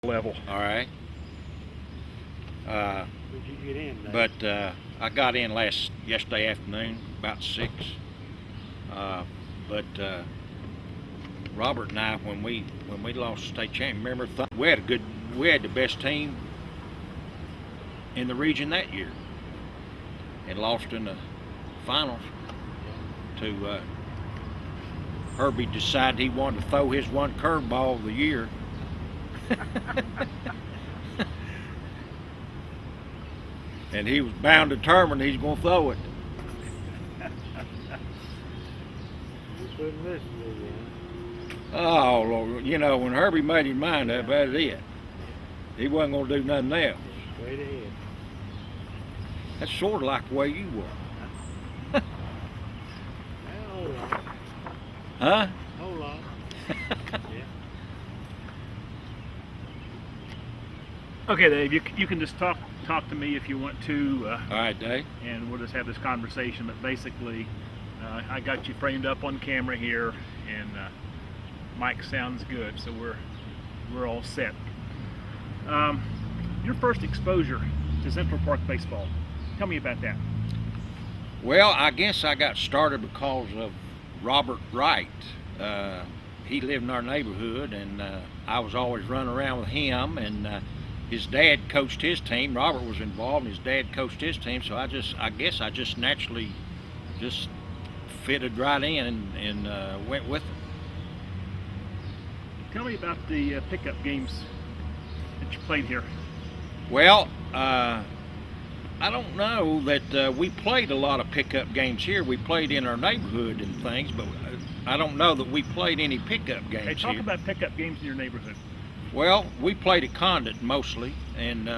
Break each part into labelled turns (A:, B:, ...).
A: level.
B: All right.
C: Where'd you get in, Dave?
B: But I got in yesterday afternoon, about 6. But Robert and I, when we lost the state champion, remember we had the best team in the region that year, and lost in the finals to Herbie. Decided he wanted to throw his one curveball of the year. And he was bound determined he's going to throw it.
C: You couldn't listen to you,
B: Oh, Lord. You know, when Herbie made his mind up, that's it. He wasn't going to do nothing else.
C: straight ahead.
B: That's sort of like the way you were.
C: Now, hold on.
B: Huh?
C: Hold on. Yeah.
A: Okay, Dave, you can just talk to me if you want to.
B: All right, Dave.
A: And we'll just have this conversation. But basically, I got you framed up on camera here, and mic sounds good, so we're all set. Your first exposure to Central Park baseball. Tell me about that.
B: Well, I guess I got started because of Robert Wright. He lived in our neighborhood, and I was always running around with him, and his dad coached his team. Robert was involved, and his dad coached his team, so I guess I just naturally just fitted right in and went with it.
A: Tell me about the pickup games that you played here.
B: Well, I don't know that we played a lot of pickup games here. We played in our neighborhood and things, but I don't know that we played any pickup games
A: Hey, talk
B: here.
A: about pickup games in your neighborhood.
B: Well, we played at Condit mostly, and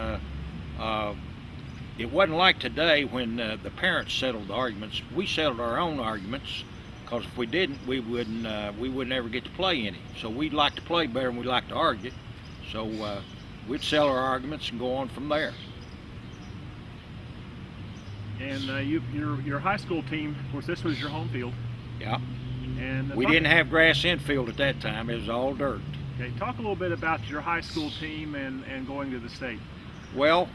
B: it wasn't like today when the parents settled the arguments. We settled our own arguments, because if we didn't, we wouldn't ever get to play any. So we'd like to play better than we like to argue. So we'd settle our arguments and go on from there.
A: And your high school team, of course, this was your home field.
B: Yeah.
A: And
B: We didn't have grass infield at that time. It was all dirt.
A: Okay, talk a little bit about your high school team and going to the state.
B: Well,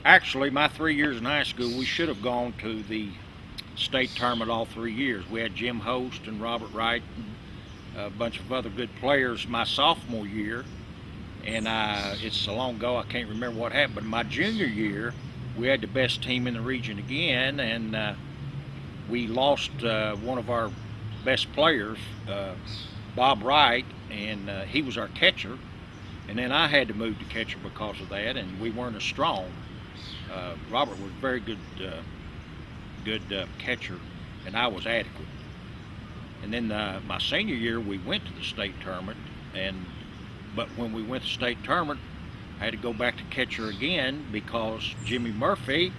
B: actually, my 3 years in high school, we should have gone to the state tournament all 3 years. We had Jim Host and Robert Wright and a bunch of other good players my sophomore year. And it's so long ago, I can't remember what happened. But my junior year, we had the best team in the region again, and we lost one of our best players, Bob Wright, and he was our catcher. And then I had to move to catcher because of that, and we weren't as strong. Robert was a very good catcher, and I was adequate. And then my senior year, we went to the state tournament, but when we went to the state tournament, I had to go back to catcher again because Jimmy Murphy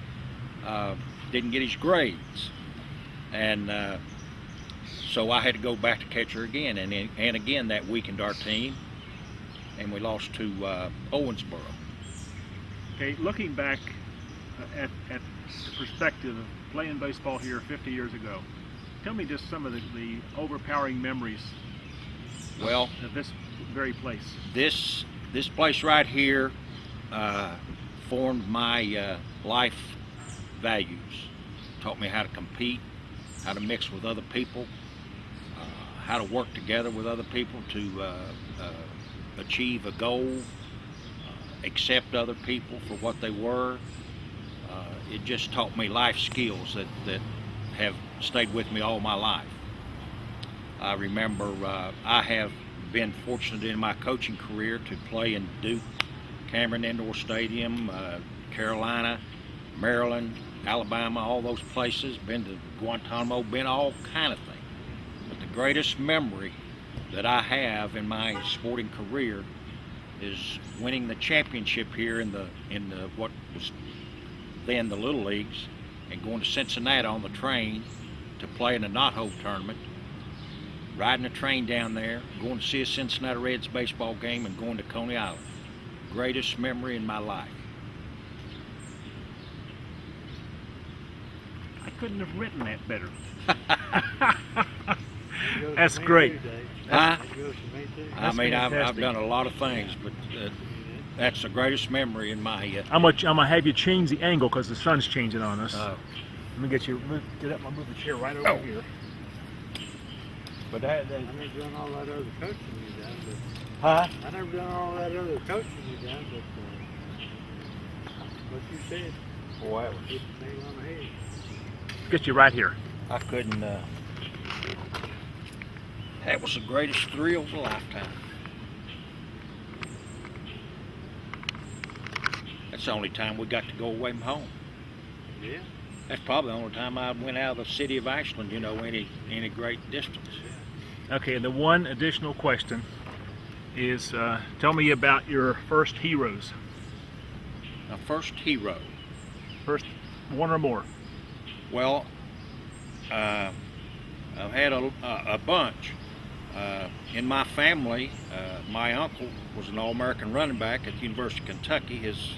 B: didn't get his grades, and so I had to go back to catcher again, and again that weakened our team, and we lost to Owensboro.
A: Okay, looking back at the perspective of playing baseball here 50 years ago, tell me just some of the overpowering memories
B: Well,
A: of this very place.
B: This place right here formed my life values. Taught me how to compete, how to mix with other people, how to work together with other people to achieve a goal, accept other people for what they were. It just taught me life skills that have stayed with me all my life. I remember I have been fortunate in my coaching career to play in Duke, Cameron Indoor Stadium, Carolina, Maryland, Alabama, all those places, been to Guantanamo, been all kind of things. But the greatest memory that I have in my sporting career is winning the championship here in the what was then the Little Leagues, and going to Cincinnati on the train to play in the Knot-Hole tournament, riding a train down there, going to see a Cincinnati Reds baseball game, and going to Coney Island. Greatest memory in my life.
A: I couldn't have written that better.
C: It goes
A: That's
C: to me
A: great.
C: too, Dave.
B: Huh?
C: It goes to me too.
B: I mean, I've
A: fantastic.
B: done a lot of things, but That's the greatest memory in my.
A: I'm gonna have you change the angle because the sun's changing on us.
B: Uh,
A: Let me get you. Get up. I'll move the chair right over
B: Oh.
A: here. But that
C: I never done all that other coaching you done,
A: huh?
C: but I never done all that other coaching you done, but what you said,
B: boy,
C: hit the nail on the head.
A: Get you right here.
B: I couldn't. That was the greatest thrill of a lifetime. That's the only time we got to go away from home.
C: Yeah.
B: That's probably the only time I went out of the city of Ashland, you know, any great distance.
A: Okay. And the one additional question is, tell me about your first heroes.
B: My first hero.
A: First one or more.
B: Well, I've had a bunch. In my family, my uncle was an All-American running back at the University of Kentucky. His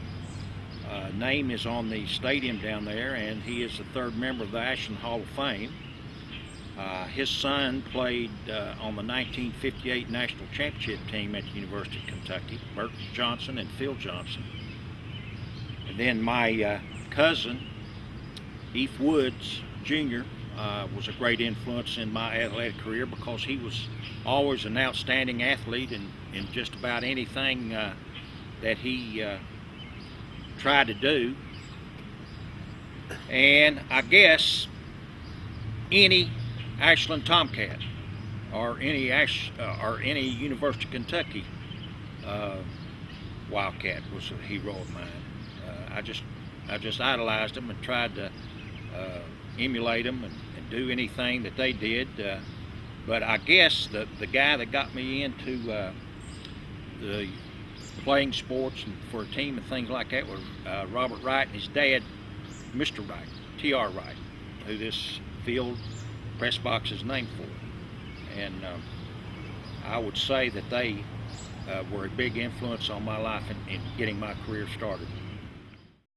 B: name is on the stadium down there, and he is the third member of the Ashland Hall of Fame. His son played on the 1958 National Championship team at the University of Kentucky, Bert Johnson and Phil Johnson. And then my cousin, Eve Woods Jr., was a great influence in my athletic career because he was always an outstanding athlete in just about anything that he tried to do. And I guess any Ashland Tomcat or any University of Kentucky Wildcat was a hero of mine. I just idolized them and tried to emulate them and do anything that they did. But I guess the guy that got me into the playing sports and for a team and things like that was Robert Wright and his dad, Mr. Wright, T.R. Wright, who this field press box is named for. And I would say that they were a big influence on my life in getting my career started.